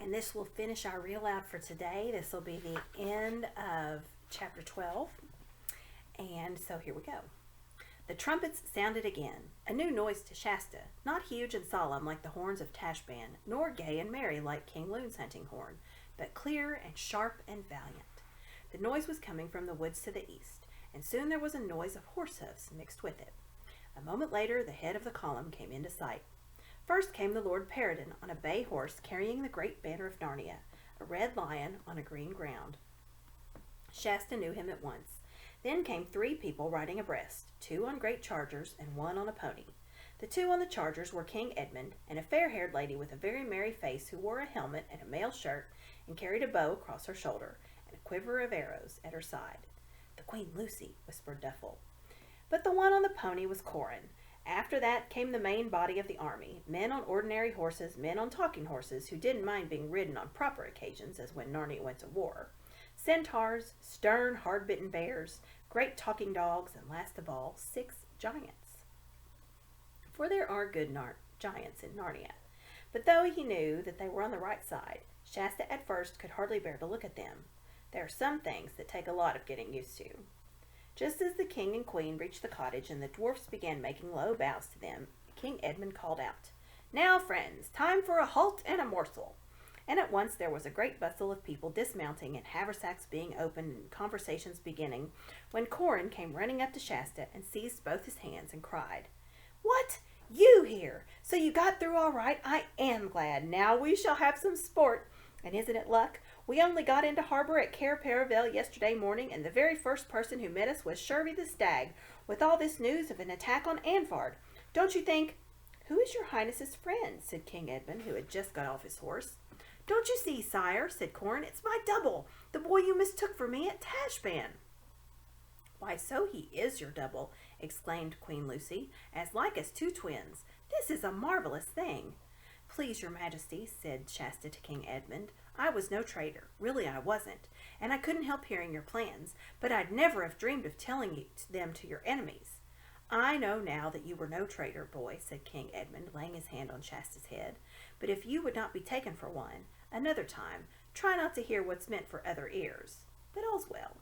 And this will finish our read aloud for today. This will be the end of chapter 12. And so here we go. The trumpets sounded again, a new noise to Shasta, not huge and solemn like the horns of Tashbaan, nor gay and merry like King Loon's hunting horn, but clear and sharp and valiant. The noise was coming from the woods to the east, and soon there was a noise of horse hoofs mixed with it. A moment later, the head of the column came into sight. First came the Lord Peridon on a bay horse carrying the great banner of Narnia, a red lion on a green ground. Shasta knew him at once. Then came 3 people riding abreast, 2 on great chargers and 1 on a pony. The 2 on the chargers were King Edmund and a fair-haired lady with a very merry face who wore a helmet and a mail shirt and carried a bow across her shoulder and a quiver of arrows at her side. "The Queen Lucy," whispered Duffel. But the one on the pony was Corin. After that came the main body of the army, men on ordinary horses, men on talking horses who didn't mind being ridden on proper occasions, as when Narnia went to war, centaurs, stern, hard-bitten bears, great talking dogs, and last of all, 6 giants. For there are good giants in Narnia. But though he knew that they were on the right side, Shasta at first could hardly bear to look at them. There are some things that take a lot of getting used to. Just as the king and queen reached the cottage and the dwarfs began making low bows to them, King Edmund called out, "Now, friends, time for a halt and a morsel." And at once there was a great bustle of people dismounting and haversacks being opened and conversations beginning, when Corin came running up to Shasta and seized both his hands and cried, "What? You here? So you got through all right? I am glad. Now we shall have some sport. And isn't it luck? We only got into harbor at Cair Paravel yesterday morning, and the very first person who met us was Shirley the Stag, with all this news of an attack on Anfard. Don't you think—" "Who is your highness's friend?" said King Edmund, who had just got off his horse. "Don't you see, sire?" said Corin. "It's my double, the boy you mistook for me at Tashbaan." "Why, so he is your double," exclaimed Queen Lucy, "as like as 2 twins. This is a marvelous thing." "Please, your majesty," said Shasta to King Edmund, "I was no traitor. Really I wasn't. And I couldn't help hearing your plans, but I'd never have dreamed of telling them to your enemies." "I know now that you were no traitor, boy," said King Edmund, laying his hand on Shasta's head. "But if you would not be taken for one, another time, try not to hear what's meant for other ears. But all's well."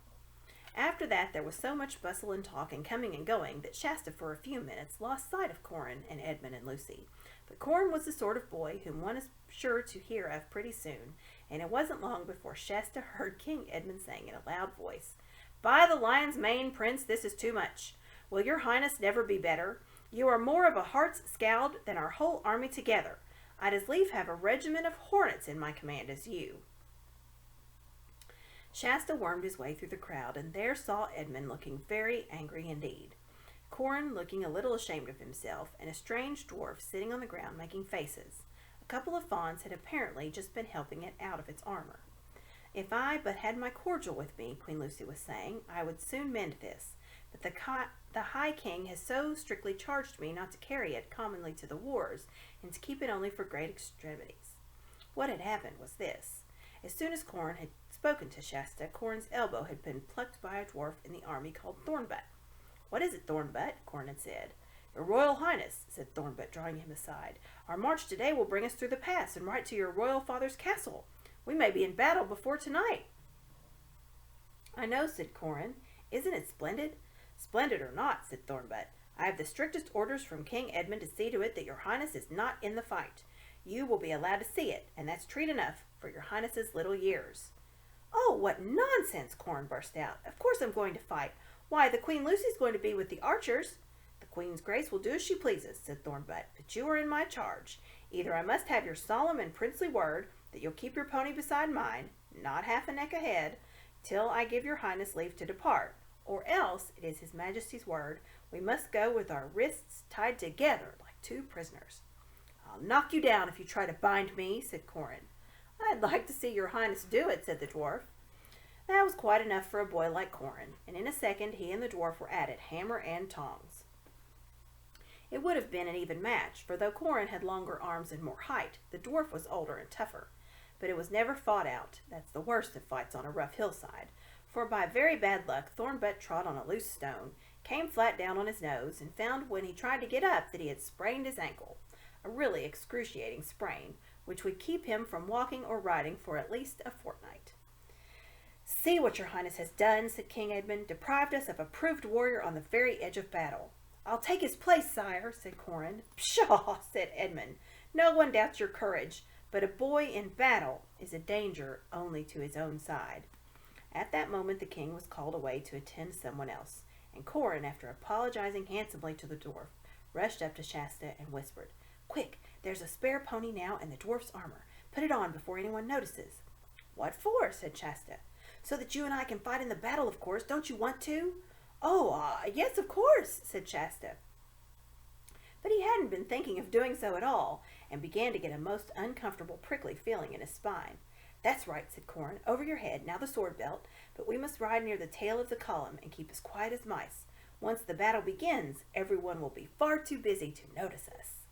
After that there was so much bustle and talk and coming and going that Shasta for a few minutes lost sight of Corin and Edmund and Lucy. But Corin was the sort of boy whom one is sure to hear of pretty soon, and it wasn't long before Shasta heard King Edmund saying in a loud voice, "By the lion's mane, Prince, this is too much. Will your highness never be better? You are more of a heart's scald than our whole army together. I'd as lief have a regiment of hornets in my command as you." Shasta wormed his way through the crowd, and there saw Edmund looking very angry indeed, Corin looking a little ashamed of himself, and a strange dwarf sitting on the ground making faces. A couple of fawns had apparently just been helping it out of its armor. "If I but had my cordial with me," Queen Lucy was saying, "I would soon mend this. But the High King has so strictly charged me not to carry it commonly to the wars, and to keep it only for great extremities." What had happened was this. As soon as Corin had spoken to Shasta, Corin's elbow had been plucked by a dwarf in the army called Thornbutt. "What is it, Thornbutt?" Corin had said. "Your Royal Highness," said Thornbutt, drawing him aside, "our march today will bring us through the pass and right to your royal father's castle. We may be in battle before tonight." "I know," said Corin. "Isn't it splendid?" "Splendid or not," said Thornbutt, "I have the strictest orders from King Edmund to see to it that your highness is not in the fight. You will be allowed to see it, and that's treat enough for your highness's little years." "Oh, what nonsense!" Corin burst out. "Of course I'm going to fight. Why, the Queen Lucy's going to be with the archers." "The Queen's Grace will do as she pleases," said Thornbutt, "but you are in my charge. Either I must have your solemn and princely word that you'll keep your pony beside mine, not half a neck ahead, till I give your highness leave to depart, or else, it is his majesty's word, we must go with our wrists tied together like 2 prisoners." "I'll knock you down if you try to bind me," said Corin. "I'd like to see your highness do it," said the dwarf. That was quite enough for a boy like Corin, and in a second he and the dwarf were at it, hammer and tongs. It would have been an even match, for though Corin had longer arms and more height, the dwarf was older and tougher. But it was never fought out. That's the worst of fights on a rough hillside, for by very bad luck Thornbutt trod on a loose stone, came flat down on his nose, and found when he tried to get up that he had sprained his ankle. A really excruciating sprain, which would keep him from walking or riding for at least a fortnight. See what your highness has done, said King Edmund, deprived us of a proved warrior on the very edge of battle. I'll take his place, sire, said Corin. Pshaw, said Edmund. No one doubts your courage, but a boy in battle is a danger only to his own side. At that moment the king was called away to attend someone else, and Corin, after apologizing handsomely to the dwarf, rushed up to Shasta and whispered, Quick, there's a spare pony now in the dwarf's armor. Put it on before anyone notices. What for? Said Shasta. So that you and I can fight in the battle, of course. Don't you want to? Oh, yes, of course, said Shasta. But he hadn't been thinking of doing so at all, and began to get a most uncomfortable prickly feeling in his spine. That's right, said Corin. Over your head, now the sword belt, but we must ride near the tail of the column and keep as quiet as mice. Once the battle begins, everyone will be far too busy to notice us.